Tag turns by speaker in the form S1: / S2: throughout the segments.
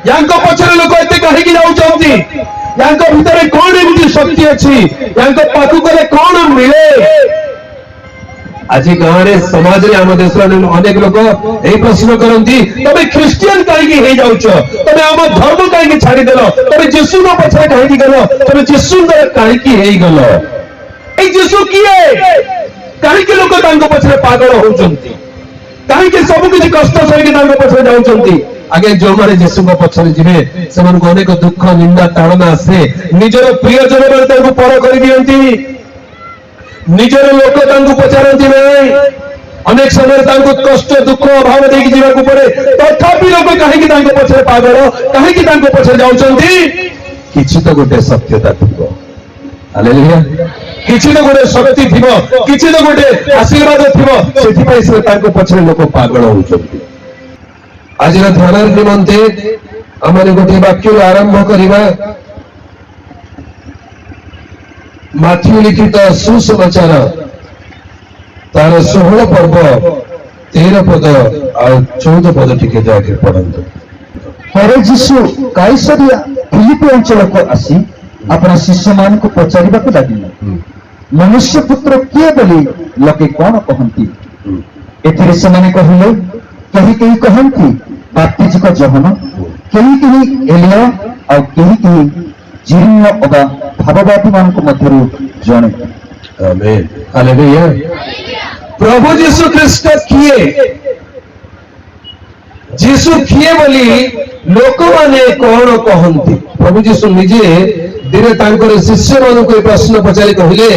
S1: यांको पछरे लोक एते कहीं जाउछंती यांको भितरे कोन एमिति शक्ति अछि यांको पाखु गले कोन मिले आज गाँव समाज रे आम देश अनेक लोक यही प्रश्न करती तमे ख्रिस्टियन कहीं जाऊच तमे आम धर्म कहीं छाड़देल तमे जीशु पछरे कहीं गल तमे जीशु कहीं गल जीशु किए कहीं लोक पछरे पागल होउचंती कहीं सब किसी कष्ट सही पछरे जाउचंती आगे जो माने जीशु पछरे जिवे से अनेक दुख निंदा ताड़ना आसे निजर प्रियजन मैंने पर कर दियंती निजर लोक पचारती नहीं अनेक समय कष्ट दुख अभाव देकी जीवाक पड़े तथापि लोक कहीं पछरे पागल कहीं पछरे जाउचंती किछि तो गोटे सत्यता थिबो हालेलुया किछि तो गोटे शक्ति थिबो किछि तो गोटे आशीर्वाद थिबो सेथि पई से तांको पछरे लोक पागल होउचंती आज ध्यान निमंते आमने गोटे वाक्य आरंभ करिबा माथ्यू लिखित सुसमाचार तार 16 पर्व 13 पद और 14 पद टिके जाके पढ़ंतु
S2: पर जीशु कैसरिया फिलिपी अंचल को आसी अपना शिष्य मान को पचारिबा को लागिले मनुष्य पुत्र किए बोली लोके कौन कहंती एथिरे समाने कहिले कहीं कहीं कहंती बाप्तिजक जहन कहीं कहीं एलिया और कहीं कहीं जीर्ण अबा भाववादी मान को मध्यरु जणे
S1: आमेन हालेलुया प्रभु जीशु ख्रीष्ट किए जीशु किए बोली लोक माने कौन कहंती प्रभु जीशु निजे दिने तांकर शिष्य मान को प्रश्न पचारि कहिले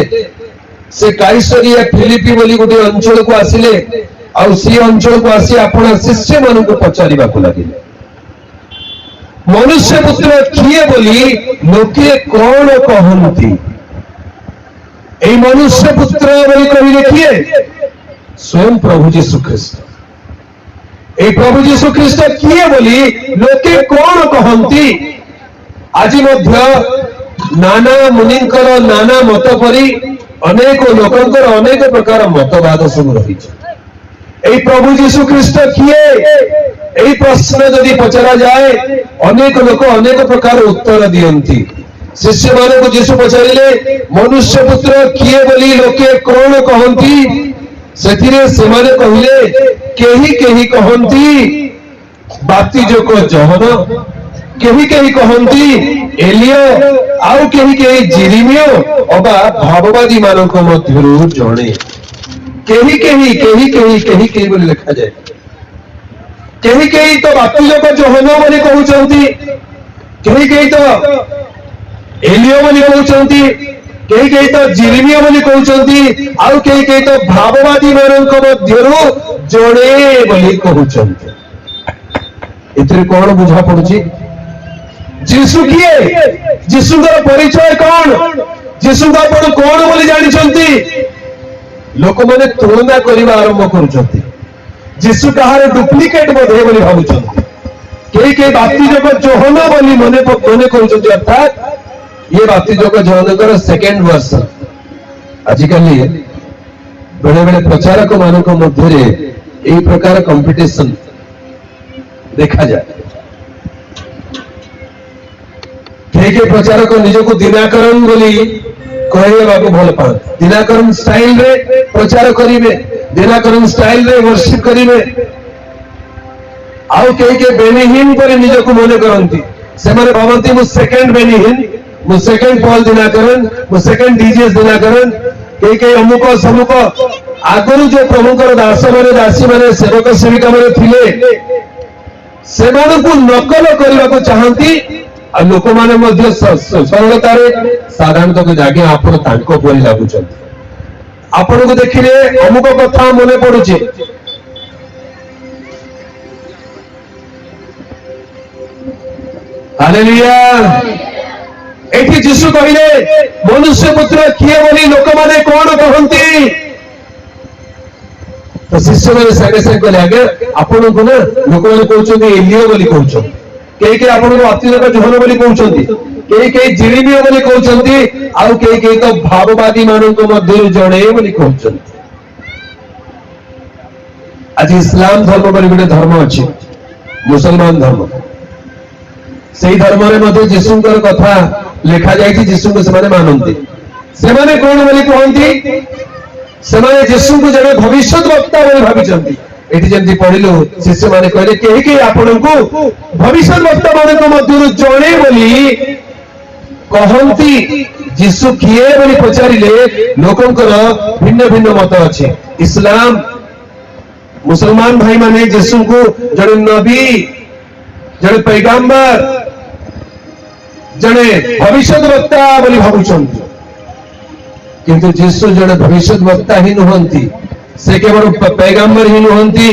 S1: से कैसरिया फिलिपी बोली गोटे अंचल को आसिले और सी अंचल को आसी अपना शिष्य मान को पचारिबा को लागिले मनुष्य पुत्र किए बोली लोके कौन कहंती ए मनुष्य पुत्र बोली कहिले किए स्वयं प्रभु जीशु ख्रीष्ट ए प्रभु जीशु ख्रीष्ट किए बोली लोके कौन कहंती आज मध्य नाना मुनिंकर नाना मत परी अनेक लोकंकर अनेक प्रकार मतवाद सब रही এই প্রভু যীশু খ্রিস্ট কিয়ে এই প্রশ্ন যদি পচরা যায় অনেক লোক অনেক প্রকার উত্তর দিয়ন্তি শিষ্য মানক যীশু পচারিলে মনুষ্য পুত্র কিয়ে বলি লোকে কোন কহନ୍ତି সেথিরে সেমানে কহিলে কেহি কেহি কহନ୍ତି বাপ্তিজক যোহন কেহি কেহি কহନ୍ତି এলিয়া ଆଉ କେହି କେହି ଜିରିମିୟ ଅବା ଭାବବାଦୀ ମାନଙ୍କ ମଧ୍ୟରୁ ଜଣେ केही केही केही केही केही केही बोली लिखा जाए केही केही तो बाप्तिजक योहन बोली कहउचंती केही केही तो एलिया बोली कहउचंती केही केही तो जिरिमिया बोली कहउचंती आउ केही केही तो भाववादी मानक मध्यरु जोड़े बोली कहउचंती एतरे कोन बुझा पड़ुची जीशु किए जीशु का परिचय कौन जीशु का आपण कौन बोली जानिचंती लोक मैंने तुलना करने आरंभ कर जीशु कहार डुप्लिकेट बोधे बोली भावुंट कई बाप्तिजक जोहन बोली मने कर अर्थात ये बाप्तिजक जोहन सेकेंड वर्षन आजिकल बेले बेले प्रचारक मानक मध्य यही प्रकार कंपटीशन देखा जाए कई प्रचारक निजक दिनाकरण बोली कहवा भल पाते दिनाकरण स्टाइल रे प्रचार करेंगे दिनाकरण स्टाइल रे वर्शिप करेंगे आउ के बेनिहीन पर निजक मन करती से भावती मु सेकेंड बेनिहीन मु सेकेंड पॉल दिनाकरण मु सेकेंड डीजीएस दिनाकरण कई अमुक समुक आगुरी जो प्रमुखर दास माने दासी माने सेवक सेविका माने थिले से नकल करने को चाहती लोक मैंने सरलतार साधारणतः जागे आपण तांको बोली लगुच आपण को देखिले अमुक कथा मन पड़ुचे हालेलुया एठी जीशु कहिले मनुष्य पुत्र किए बोली लोक माने कोन कहंती तो शिष्य माने संगे संगे कहले आगे आपण को ना लोक माने कहउछन्ती एलिया बोली कहउछन्ती कई कई आपको बाप्तिजक जोहन बोली कहउछन्ती कई कई जिरिमिया बोली कहउछन्ती आउ कई कई तो भाववादी मानक मध्यरु जणे बोली कहउछन्ती आज इस्लाम धर्म बोली गोटे धर्म अछि मुसलमान धर्म ସେଇ ଧର୍ମରେ ମଧ୍ୟ ଯୀଶୁଙ୍କର କଥା ଲେଖା ଯାଇଛି, ଯୀଶୁଙ୍କୁ ସେମାନେ ମାନନ୍ତି। ସେମାନେ କଣ ବୋଲି କୁହନ୍ତି? ସେମାନେ ଯୀଶୁଙ୍କୁ ଜଣେ ଭବିଷ୍ୟତ ବକ୍ତା ବୋଲି ଭାବିଛନ୍ତି। ଏଠି ଯେମିତି ପଢିଲୁ, ଶିଷ୍ୟମାନେ କହିଲେ କେହି କେହି ଆପଣଙ୍କୁ ଭବିଷ୍ୟତ ବକ୍ତା ମାନଙ୍କ ମଧ୍ୟରୁ ଜଣେ ବୋଲି କହନ୍ତି। ଯୀଶୁ କିଏ ବୋଲି ପଚାରିଲେ ଲୋକଙ୍କର ଭିନ୍ନ ଭିନ୍ନ ମତ ଅଛି। ଇସଲାମ ମୁସଲମାନ ଭାଇମାନେ ଯୀଶୁଙ୍କୁ ଜଣେ ନବୀ, ଜଣେ ପୈଗମ୍ବର, ଜଣେ ଭବିଷ୍ୟତ ବକ୍ତା ବୋଲି ଭାବୁଛନ୍ତି। କିନ୍ତୁ ଯୀଶୁ ଜଣେ ଭବିଷ୍ୟତ ବକ୍ତା ହିଁ ନୁହନ୍ତି, ସେ କେବଳ ପୈଗମ୍ବର ହିଁ ନୁହନ୍ତି।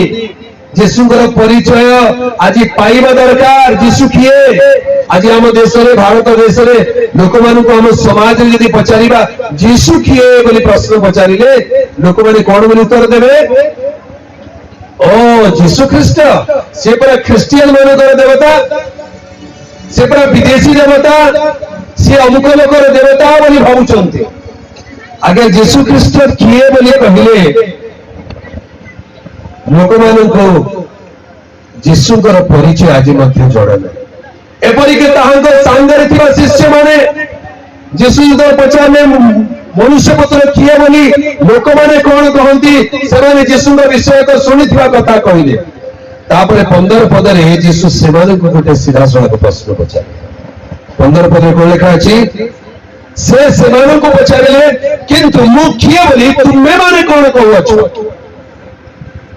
S1: ଯୀଶୁଙ୍କର ପରିଚୟ ଆଜି ପାଇବା ଦରକାର। ଯୀଶୁ କିଏ? ଆଜି ଆମ ଦେଶରେ, ଭାରତ ଦେଶରେ ଲୋକମାନଙ୍କୁ, ଆମ ସମାଜରେ ଯଦି ପଚାରିବା ଯୀଶୁ କିଏ ବୋଲି ପ୍ରଶ୍ନ ପଚାରିଲେ ଲୋକମାନେ କଣ ବୋଲି ଉତ୍ତର ଦେବେ? ଓ ଯୀଶୁ ଖ୍ରୀଷ୍ଟ, ସେ ପୁରା ଖ୍ରୀଷ୍ଟିଆନ ମାନଙ୍କର ଦେବତା, ସେ ପୁରା ବିଦେଶୀ ଦେବତା, ସେ ଅମୁକ ଲୋକର ଦେବତା ବୋଲି ଭାବୁଛନ୍ତି। ଆଜ୍ଞା ଯୀଶୁ ଖ୍ରୀଷ୍ଟ କିଏ ବୋଲି କହିଲେ ଲୋକମାନଙ୍କୁ ଯୀଶୁଙ୍କର ପରିଚୟ ଆଜି ମଧ୍ୟ ଜଣା ନାହିଁ। ଏପରିକି ତାହାଙ୍କ ସାଙ୍ଗରେ ଥିବା ଶିଷ୍ୟମାନେ ଯୀଶୁ ଯେତେବେଳେ ପଚାରିଲେ ମନୁଷ୍ୟ ପୁତ୍ର କିଏ ବୋଲି ଲୋକମାନେ କଣ କହନ୍ତି, ସେମାନେ ଯୀଶୁଙ୍କ ବିଷୟକ ଶୁଣିଥିବା କଥା କହିଲେ। ତାପରେ 15 ପଦରେ ଯୀଶୁ ସେମାନଙ୍କୁ ଗୋଟେ ସିଧାସଳଖ ପ୍ରଶ୍ନ ପଚାରିଲେ। 15 ପଦରେ କଣ ଲେଖା ଅଛି? ସେ ସେମାନଙ୍କୁ ପଚାରିଲେ, କିନ୍ତୁ ମୁଁ କିଏ ବୋଲି ତୁମେ ମାନେ କଣ କହୁଅଛ?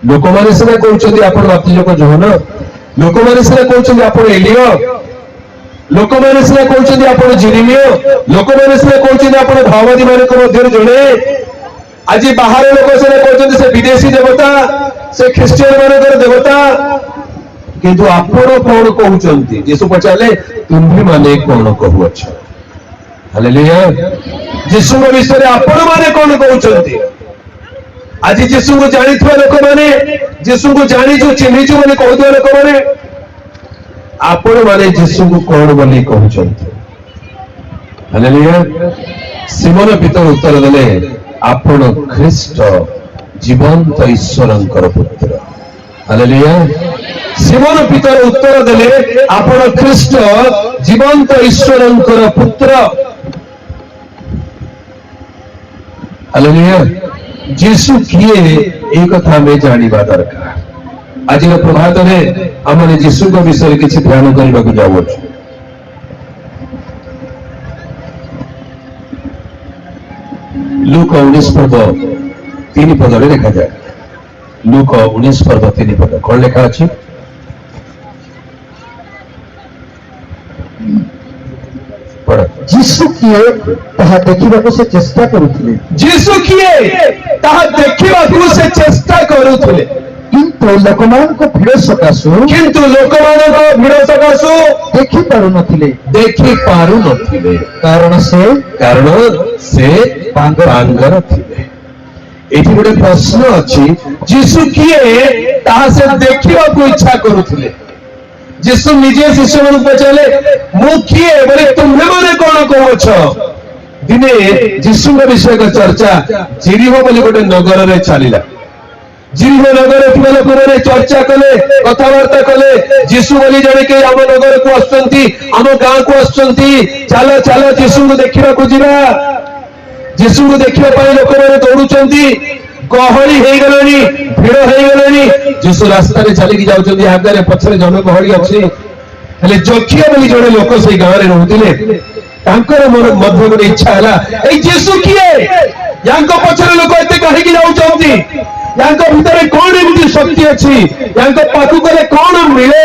S1: ଲୋକମାନେ ସିନା କହୁଛନ୍ତି ଆପଣ ବାପ୍ତିଜକ ଯୋହନ, ଲୋକମାନେ ସିନା କହୁଛନ୍ତି ଆପଣ ଏଲିୟ, ଲୋକମାନେ ସିନା କହୁଛନ୍ତି ଆପଣ ଜିରିମିୟ, ଲୋକମାନେ ସିନା କହୁଛନ୍ତି ଆପଣ ଭାବବାଦୀ ମାନଙ୍କ ମଧ୍ୟରୁ ଜଣେ। ଆଜି ବାହାର ଲୋକ ସିନା କହୁଛନ୍ତି ସେ ବିଦେଶୀ ଦେବତା, ସେ ଖ୍ରୀଷ୍ଟିଆନ ମାନଙ୍କର ଦେବତା, କିନ୍ତୁ ଆପଣ କଣ କହୁଛନ୍ତି? ଯୀଶୁ ପଚାରିଲେ, ତୁମ୍ଭେ ମାନେ କଣ କହୁଅଛ? ହାଲେଲୁୟା। ଯୀଶୁଙ୍କ ବିଷୟରେ ଆପଣ ମାନେ କଣ କହୁଛନ୍ତି? ଆଜି ଯୀଶୁଙ୍କୁ ଜାଣିଥିବା ଲୋକମାନେ, ଯୀଶୁଙ୍କୁ ଜାଣିଛୁ ଚିହ୍ନିଛୁ ବୋଲି କହୁଥିବା ଲୋକମାନେ, ଆପଣ ମାନେ ଯୀଶୁଙ୍କୁ କଣ ବୋଲି କହୁଛନ୍ତି? ହାଲେଲୁୟା। ସିମୋନ ପିତର ଉତ୍ତର ଦେଲେ, ଆପଣ ଖ୍ରୀଷ୍ଟ ଜୀବନ୍ତ ଈଶ୍ୱରଙ୍କର ପୁତ୍ର। ହାଲେଲୁୟା। ସିମୋନ ପିତର ଉତ୍ତର ଦେଲେ, ଆପଣ ଖ୍ରୀଷ୍ଟ ଜୀବନ୍ତ ଈଶ୍ୱରଙ୍କର ପୁତ୍ର। ହାଲେଲୁୟା। ଯୀଶୁ କିଏ এই କଥା ଆମେ ଜାଣିବା ଦରକାର। ଆଜିର ପ୍ରଭାତରେ ଆମେ ଯୀଶୁଙ୍କ ବିଷୟରେ କିଛି ଧ୍ୟାନ କରିବାକୁ ଯାଉଅଛୁ। ଲୁକ 19 ପଦ 3 ପଦରେ ଲେଖାଯାଏ। ଲୁକ 19 ପଦ 3 ପଦ କଣ ଲେଖା ଅଛି?
S2: ଯୀଶୁ କିଏ ତାହା ଦେଖିବାକୁ ସେ ଚେଷ୍ଟା କରୁଥିଲେ।
S1: ଯୀଶୁ କିଏ ତାହା ଦେଖିବାକୁ ସେ ଚେଷ୍ଟା କରୁଥିଲେ,
S2: କିନ୍ତୁ ଲୋକମାନଙ୍କ ଭିଡ଼ ସକାଶୁ ଦେଖିପାରୁନଥିଲେ, କାରଣ ସେ ବାଙ୍ଗର ଥିଲେ।
S1: ଏଠି ଗୋଟେ ପ୍ରଶ୍ନ ଅଛି, ଯୀଶୁ କିଏ ତାହା ସେ ଦେଖିବାକୁ ଇଚ୍ଛା କରୁଥିଲେ। ଯୀଶୁ ନିଜେ ଶିଷ୍ୟମାନଙ୍କୁ ପଚାରିଲେ, ମୁଁ କିଏ ବୋଲି ତୁମେ ମାନେ କଣ କହୁଛ? ଦିନେ ଯୀଶୁଙ୍କ ବିଷୟକ ଚର୍ଚ୍ଚା ଜିରିହ ବୋଲି ଗୋଟେ ନଗରରେ ଚାଲିଲା। ଜିରିହ ନଗରରେ ଥିବା ଲୋକମାନେ ଚର୍ଚ୍ଚା କଲେ, କଥାବାର୍ତ୍ତା କଲେ, ଯୀଶୁ ବୋଲି ଜଣେ କେହି ଆମ ନଗରକୁ ଆସୁଛନ୍ତି, ଆମ ଗାଁକୁ ଆସୁଛନ୍ତି, ଚାଲ ଚାଲ ଯୀଶୁଙ୍କୁ ଦେଖିବାକୁ ଯିବା। ଯୀଶୁଙ୍କୁ ଦେଖିବା ପାଇଁ ଲୋକମାନେ ଦୌଡୁଛନ୍ତି, ଗହଳି ହେଇଗଲାଣି, ଭିଡ ହେଇଗଲାଣି। ଯୀଶୁ ରାସ୍ତାରେ ଚାଲିକି ଯାଉଛନ୍ତି, ଆଗରେ ପଛରେ ଜନଗହଳି ଅଛି। ହେଲେ ଜକିଆ ବୋଲି ଜଣେ ଲୋକ ସେଇ ଗାଁରେ ରହୁଥିଲେ। ତାଙ୍କର ମଧ୍ୟ ଗୋଟେ ଇଚ୍ଛା ହେଲା, ଏଇ ଯୀଶୁ କିଏ? ୟାଙ୍କ ପଛରେ ଲୋକ ଏତେ କାହିଁକି ଯାଉଛନ୍ତି? ୟାଙ୍କ ଭିତରେ କଣ ଏମିତି ଶକ୍ତି ଅଛି? ୟାଙ୍କ ପାଖକୁ ଗଲେ କଣ ମିଳେ?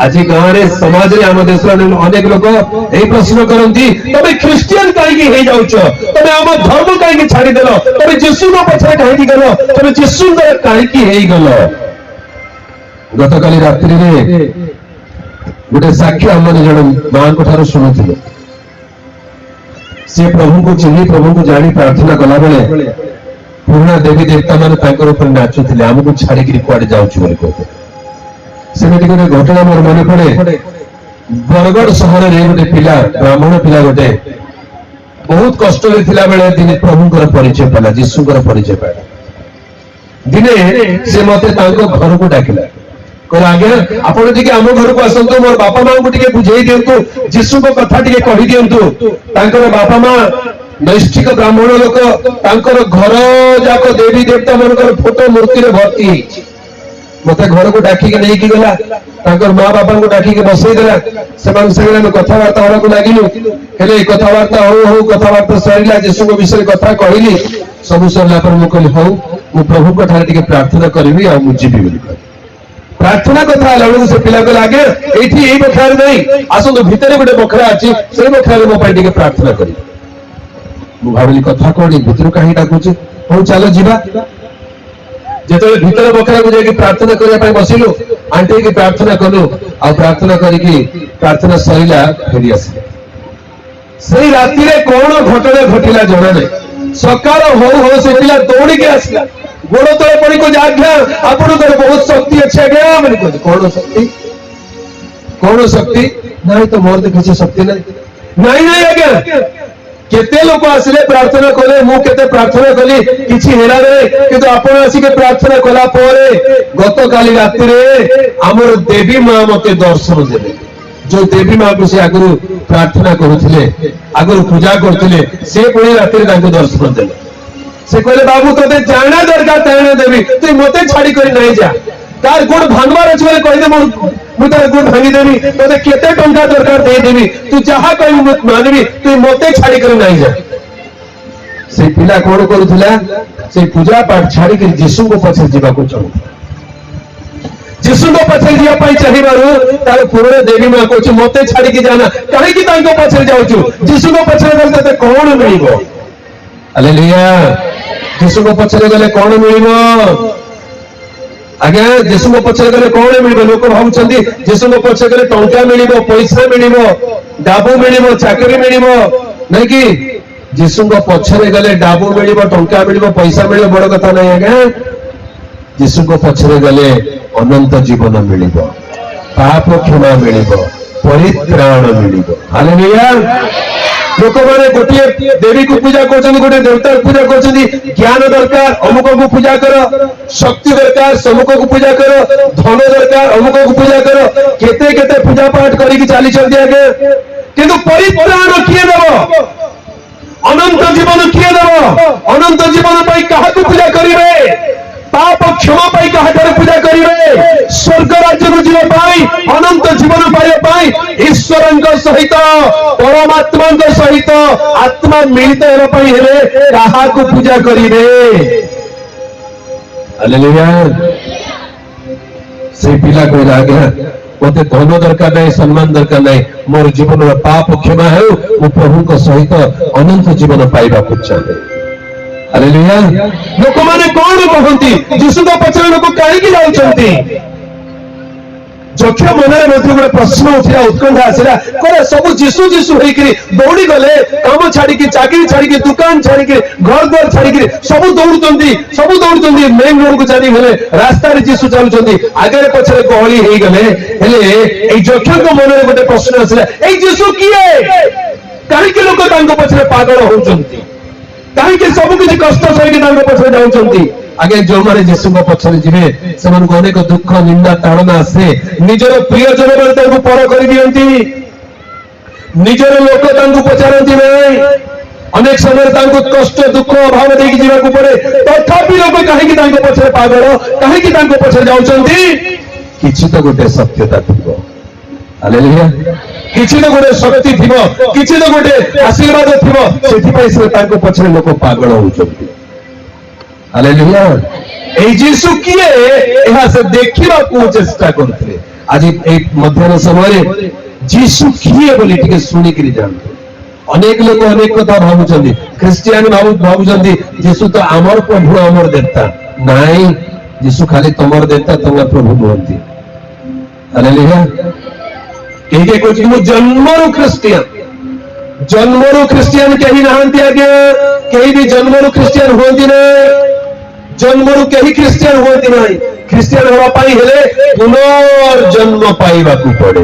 S1: ଆଜି ଗାଁରେ, ସମାଜରେ, ଆମ ଦେଶରେ ଅନେକ ଲୋକ ଏହି ପ୍ରଶ୍ନ କରନ୍ତି, ତମେ ଖ୍ରୀଷ୍ଟିଆନ କାହିଁକି ହେଇଯାଉଛ? ତମେ ଆମ ଧର୍ମ କାହିଁକି ଛାଡିଦେଲ? ତମେ ଯୀଶୁଙ୍କ ପଛରେ କାହିଁକି ଗଲ? ତମେ ଯୀଶୁଙ୍କର କାହିଁକି ହେଇଗଲ? ଗତକାଲି ରାତ୍ରିରେ ଗୋଟେ ସାକ୍ଷୀ ଆମେ ଜଣେ ମାଙ୍କ ଠାରୁ ଶୁଣୁଥିଲେ। ସେ ପ୍ରଭୁଙ୍କୁ ଚିହ୍ନି, ପ୍ରଭୁଙ୍କୁ ଜାଣି ପ୍ରାର୍ଥନା କଲାବେଳେ ପୁରୁଣା ଦେବୀ ଦେବତା ମାନେ ତାଙ୍କର ଉପରେ ନାଚୁଥିଲେ, ଆମକୁ ଛାଡିକିରି କୁଆଡେ ଯାଉଛୁ ବୋଲି କହୁଥିଲେ। ସେମିତି ଗୋଟେ ଘଟଣା ମୋର ମନେ ପଡେ। ବରଗଡ଼ ସହରରେ ଗୋଟେ ପିଲା, ବ୍ରାହ୍ମଣ ପିଲା ଗୋଟେ, ବହୁତ କଷ୍ଟରେ ଥିଲା ବେଳେ ଦିନେ ପ୍ରଭୁଙ୍କର ପରିଚୟ ପାଇଲା, ଯୀଶୁଙ୍କର ପରିଚୟ ପାଇଲା। ଦିନେ ସେ ମତେ ତାଙ୍କ ଘରକୁ ଡାକିଲା, କହିଲେ ଆଜ୍ଞା ଆପଣ ଟିକେ ଆମ ଘରକୁ ଆସନ୍ତୁ, ମୋର ବାପା ମାଙ୍କୁ ଟିକେ ବୁଝେଇ ଦିଅନ୍ତୁ, ଯୀଶୁଙ୍କ କଥା ଟିକେ କହିଦିଅନ୍ତୁ। ତାଙ୍କର ବାପା ମା ନୈଷ୍ଠିକ ବ୍ରାହ୍ମଣ ଲୋକ, ତାଙ୍କର ଘର ଯାକ ଦେବୀ ଦେବତା ମାନଙ୍କର ଫଟୋ ମୂର୍ତ୍ତିରେ ଭର୍ତ୍ତି ହେଇଛି। ମତେ ଘରକୁ ଡାକିକି ନେଇକି ଗଲା, ତାଙ୍କର ମା ବାପାଙ୍କୁ ଡାକିକି ବସେଇ ଦେଲା, ସେମାନଙ୍କ ସାଙ୍ଗରେ ଆମେ କଥାବାର୍ତ୍ତା ହେବାକୁ ଲାଗିଲୁ। ହେଲେ ଏଇ କଥାବାର୍ତ୍ତା ହଉ ହଉ କଥାବାର୍ତ୍ତା ସରିଲା, ଯୀଶୁଙ୍କ ବିଷୟରେ କଥା କହିଲି, ସବୁ ସରିଲା ପରେ ମୁଁ କହିଲି ହଉ ମୁଁ ପ୍ରଭୁଙ୍କ ଠାରେ ଟିକେ ପ୍ରାର୍ଥନା କରିବି ଆଉ ମୁଁ ଯିବି ବୋଲି କହିଲି। ପ୍ରାର୍ଥନା କଥା ହେଲା ବେଳକୁ ସେ ପିଲା କହିଲା ଆଜ୍ଞା ଏଇଠି ଏଇ ବଖରାରେ ନାହିଁ, ଆସନ୍ତୁ ଭିତରେ ଗୋଟେ ବଖରା ଅଛି, ସେଇ ବଖରାରେ ମୋ ପାଇଁ ଟିକେ ପ୍ରାର୍ଥନା କରିବି। ମୁଁ ଭାବିଲି କଥା କଣ, ଭିତରୁ କାହିଁକି ଡାକୁଛି, ହଉ ଚାଲ ଯିବା। ଯେତେବେଳେ ଭିତର ବଖରାକୁ ଯାଇକି ପ୍ରାର୍ଥନା କରିବା ପାଇଁ ବସିଲୁ, ଆଣ୍ଠେଇକି ପ୍ରାର୍ଥନା କଲୁ, ଆଉ ପ୍ରାର୍ଥନା କରିକି ପ୍ରାର୍ଥନା ସରିଲା, ଫେରି ଆସିଲେ। ସେଇ ରାତିରେ କଣ ଘଟଣା ଘଟିଲା ଜଣା ନାହିଁ। ସକାଳ ହଉ ହଉ ସେ ପିଲା ଦୌଡ଼ିକି ଆସିଲା, ଗୋଡ ତଳେ ପଡି କହୁଛି ଆଜ୍ଞା ଆପଣଙ୍କର ବହୁତ ଶକ୍ତି ଅଛି ଆଜ୍ଞା ବୋଲି କହୁଛି। କଣ ଶକ୍ତି, କଣ ଶକ୍ତି? ନାଇଁ ତ ମୋର ତ କିଛି ଶକ୍ତି ନାହିଁ। ନାଇଁ ନାଇଁ ଆଜ୍ଞା, କେତେ ଲୋକ ଆସିଲେ ପ୍ରାର୍ଥନା କଲେ, ମୁଁ କେତେ ପ୍ରାର୍ଥନା କଲି, କିଛି ହେଲା ନାହିଁ, କିନ୍ତୁ ଆପଣ ଆସିକି ପ୍ରାର୍ଥନା କଲା ପରେ ଗତକାଲି ରାତିରେ ଆମର ଦେବୀ ମା ମତେ ଦର୍ଶନ ଦେଲେ। ଯୋଉ ଦେବୀ ମାଙ୍କୁ ସେ ଆଗରୁ ପ୍ରାର୍ଥନା କରୁଥିଲେ, ଆଗରୁ ପୂଜା କରୁଥିଲେ, ସେ ପୁଣି ରାତିରେ ତାଙ୍କୁ ଦର୍ଶନ ଦେଲେ। ସେ କହିଲେ ବାବୁ ତତେ ଜାଣା ଦରକାର ତାଣେ ଦେବି, ତୁଇ ମତେ ଛାଡି କରି ନାଇଁ ଯା, ତାର ଗୋଡ ଭାଙ୍ଗବାର ଅଛି ବୋଲି କହିଦେ, ମୁଁ ତାର ଗୋଡ ଭାଙ୍ଗିଦେବି, ତତେ କେତେ ଟଙ୍କା ଦରକାର ଦେଇଦେବି, ତୁ ଯାହା କହିବୁ ମୁଁ ମାନିବି, ତୁଇ ମତେ ଛାଡି କରି ନାଇଁ ଯା। ସେ ପିଲା କଣ କରୁଥିଲା, ସେ ପୂଜା ପାଠ ଛାଡିକି ଯୀଶୁଙ୍କ ପଛରେ ଯିବାକୁ ଚାହୁଁଥିଲା। ଯୀଶୁଙ୍କ ପଛରେ ଯିବା ପାଇଁ ଚାହିଁବାରୁ ତାର ପୁରୁଣା ଦେବୀ ମା କହୁଛି ମତେ ଛାଡିକି ଯାନା, କାହିଁକି ତାଙ୍କ ପଛରେ ଯାଉଛୁ, ଯୀଶୁଙ୍କ ପଛରେ ଗଲେ ତତେ କଣ ମିଳିବ? ହାଲେଲୁୟା। ଯୀଶୁଙ୍କ ପଛରେ ଗଲେ କଣ ମିଳିବ? ଆଜ୍ଞା ଯୀଶୁଙ୍କ ପଛରେ ଗଲେ କଣ ମିଳିବ? ଲୋକ ଭାବୁଛନ୍ତି ଯୀଶୁଙ୍କ ପଛରେ ଗଲେ ଟଙ୍କା ମିଳିବ, ପଇସା ମିଳିବ, ଡାବୁ ମିଳିବ, ଚାକିରି ମିଳିବ, ନାଇଁ କି? ଯୀଶୁଙ୍କ ପଛରେ ଗଲେ ଡାବୁ ମିଳିବ, ଟଙ୍କା ମିଳିବ, ପଇସା ମିଳିବ, ବଡ କଥା ନାହିଁ ଆଜ୍ଞା। ଯୀଶୁଙ୍କ ପଛରେ ଗଲେ ଅନନ୍ତ ଜୀବନ ମିଳିବ, ପାପ କ୍ଷମା ମିଳିବ, ପରିତ୍ରାଣ ମିଳିବ। ହାଲେଲୁୟା। ଲୋକମାନେ ଗୋଟିଏ ଦେବୀକୁ ପୂଜା କରୁଛନ୍ତି, ଗୋଟିଏ ଦେବତାକୁ ପୂଜା କରୁଛନ୍ତି, ଜ୍ଞାନ ଦରକାର ଅମୁକକୁ ପୂଜା କର, ଶକ୍ତି ଦରକାର ସମୁକକୁ ପୂଜା କର, ଧନ ଦରକାର ଅମୁକକୁ ପୂଜା କର, କେତେ କେତେ ପୂଜା ପାଠ କରିକି ଚାଲିଛନ୍ତି ଆଜ୍ଞା, କିନ୍ତୁ ପରିତ୍ରାଣ କିଏ ଦେବ? ଅନନ୍ତ ଜୀବନ କିଏ ଦେବ? ଅନନ୍ତ ଜୀବନ ପାଇଁ କାହାକୁ ପୂଜା କରିବେ? ପାପ କ୍ଷମା ପାଇଁ କାହାଠାରୁ ପୂଜା କରିବେ? ସ୍ୱର୍ଗ ରାଜ୍ୟକୁ ଯିବା ପାଇଁ, ଅନନ୍ତ ଜୀବନ ପାଇବା ପାଇଁ ଈଶ୍ୱରଙ୍କ ସହିତ, ପରମାତ୍ମାଙ୍କ ସହିତ ଆତ୍ମା ମିଳିତ ହେବା ପାଇଁ ହେଲେ କାହାକୁ ପୂଜା କରିବେ? ହାଲେଲୁୟା। ସେଇ ପିଲା କହିଲା ଆଜ୍ଞା ମତେ ଧନ ଦରକାର ନାହିଁ, ସମ୍ମାନ ଦରକାର ନାହିଁ, ମୋର ଜୀବନର ପାପ କ୍ଷମା ହେଉ, ମୁଁ ପ୍ରଭୁଙ୍କ ସହିତ ଅନନ୍ତ ଜୀବନ ପାଇବାକୁ ଚାହେଁ। ହାଲେଲୁୟା। ଲୋକମାନେ କଣ କହନ୍ତି, ଯୀଶୁଙ୍କ ପଛରେ ଲୋକ କାହିଁକି ଯାଉଛନ୍ତି? ଯକ୍ଷ ମନରେ ମଧ୍ୟ ଗୋଟେ ପ୍ରଶ୍ନ ଉଠିଲା, ଉତ୍କଣ୍ଠା ଆସିଲା, କହିଲେ ସବୁ ଯୀଶୁ ଯୀଶୁ ହେଇକିରି ଦୌଡ଼ି ଗଲେ, କାମ ଛାଡିକି, ଚାକିରି ଛାଡିକି, ଦୋକାନ ଛାଡିକି, ଘର ଦ୍ୱାର ଛାଡିକିରି ସବୁ ଦୌଡୁଛନ୍ତି, ମେନ୍ ରୋଡକୁ ଚାଲିଗଲେ, ରାସ୍ତାରେ ଯୀଶୁ ଚାଲୁଛନ୍ତି, ଆଗରେ ପଛରେ ଗହଳି ହେଇଗଲେ। ହେଲେ ଏଇ ଯକ୍ଷଙ୍କ ମନରେ ଗୋଟେ ପ୍ରଶ୍ନ ଆସିଲା, ଏଇ ଯୀଶୁ କିଏ? କାହିଁକି ଲୋକ ତାଙ୍କ ପଛରେ ପାଗଳ ହଉଛନ୍ତି? କାହିଁକି ସବୁ କିଛି କଷ୍ଟ ସହିକି ତାଙ୍କ ପଛରେ ଯାଉଛନ୍ତି? ଆଜ୍ଞା ଯୋଉମାନେ ଯୀଶୁଙ୍କ ପଛରେ ଯିବେ ସେମାନଙ୍କୁ ଅନେକ ଦୁଃଖ, ନିନ୍ଦା, ତାଡ଼ନା ଆସେ। ନିଜର ପ୍ରିୟଜନ ମାନେ ତାଙ୍କୁ ପର କରିଦିଅନ୍ତି, ନିଜର ଲୋକ ତାଙ୍କୁ ପଚାରନ୍ତି ନାହିଁ, ଅନେକ ସମୟରେ ତାଙ୍କୁ କଷ୍ଟ, ଦୁଃଖ, ଅଭାବ ଦେଇକି ଯିବାକୁ ପଡେ। ତଥାପି ଲୋକ କାହିଁକି ତାଙ୍କ ପଛରେ ପାଗଳ, କାହିଁକି ତାଙ୍କ ପଛରେ ଯାଉଛନ୍ତି? କିଛି ତ ଗୋଟେ ସତ୍ୟତା ଥିବ। ହାଲେଲୁୟା। କିଛି ତ ଗୋଟେ ଶକ୍ତି ଥିବ, କିଛି ତ ଗୋଟେ ଆଶୀର୍ବାଦ ଥିବ, ସେଥିପାଇଁ ସେ ତାଙ୍କ ପଛରେ ଲୋକ ପାଗଳ ହଉଛନ୍ତି। ହାଲେଲୁୟା। ଏଇ ଯୀଶୁ କିଏ ଏହା ସେ ଦେଖିବାକୁ ଚେଷ୍ଟା କରୁଥିଲେ। ଆଜି ଏଇ ମଧ୍ୟାହ୍ନ ସମୟରେ ଯୀଶୁ କିଏ ବୋଲି ଟିକେ ଶୁଣିକିରି ଯାଆନ୍ତୁ। ଅନେକ ଲୋକ ଅନେକ କଥା ଭାବୁଛନ୍ତି, ଖ୍ରୀଷ୍ଟିଆନ ଭାବୁଛନ୍ତି ଯୀଶୁ ତ ଆମର ପ୍ରଭୁ, ଆମର ଦେବତା। ନାଇଁ, ଯୀଶୁ ଖାଲି ତମର ଦେବତା, ତମର ପ୍ରଭୁ ନୁହନ୍ତି। ହାଲେଲୁୟା। କେହି କେହି କହୁଛନ୍ତି ମୁଁ ଜନ୍ମରୁ ଖ୍ରୀଷ୍ଟିଆନ। ଜନ୍ମରୁ ଖ୍ରୀଷ୍ଟିଆନ କେହି ନାହାନ୍ତି ଆଜ୍ଞା, କେହି ବି ଜନ୍ମରୁ ଖ୍ରୀଷ୍ଟିଆନ ହୁଅନ୍ତି ନାହିଁ। ଜନ୍ମରୁ କେହି ଖ୍ରୀଷ୍ଟିଆନ ହୁଅନ୍ତି ନାହିଁ। ଖ୍ରୀଷ୍ଟିଆନ ହେବା ପାଇଁ ହେଲେ ପୁନର୍ଜନ୍ମ ପାଇବାକୁ ପଡେ।